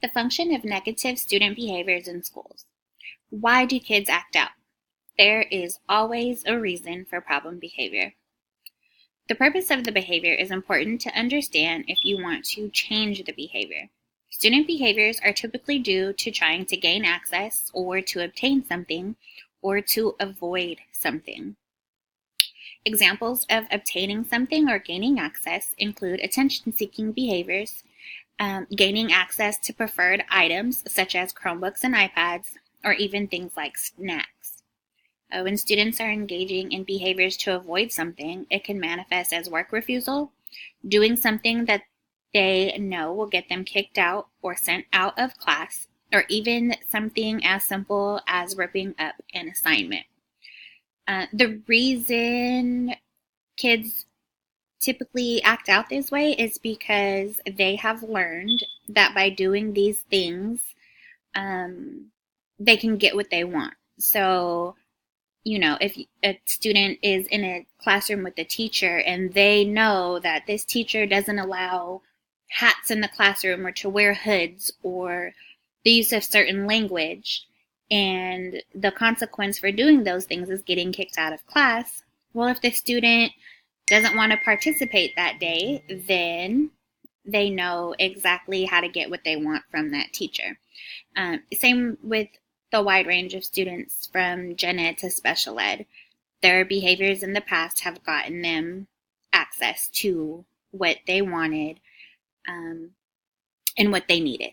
The function of negative student behaviors in schools. Why do kids act out? There is always a reason for problem behavior. The purpose of the behavior is important to understand if you want to change the behavior. Student behaviors are typically due to trying to gain access or to obtain something or to avoid something. Examples of obtaining something or gaining access include attention-seeking behaviors, gaining access to preferred items such as Chromebooks and iPads, or even things like snacks. When students are engaging in behaviors to avoid something, it can manifest as work refusal, doing something that they know will get them kicked out or sent out of class, or even something as simple as ripping up an assignment. The reason kids typically act out this way is because they have learned that by doing these things, they can get what they want. So, if a student is in a classroom with a teacher and they know that this teacher doesn't allow hats in the classroom or to wear hoods or the use of certain language, and the consequence for doing those things is getting kicked out of class, well, if the student doesn't want to participate that day, then they know exactly how to get what they want from that teacher. Same with the wide range of students from gen ed to special ed. Their behaviors in the past have gotten them access to what they wanted and what they needed.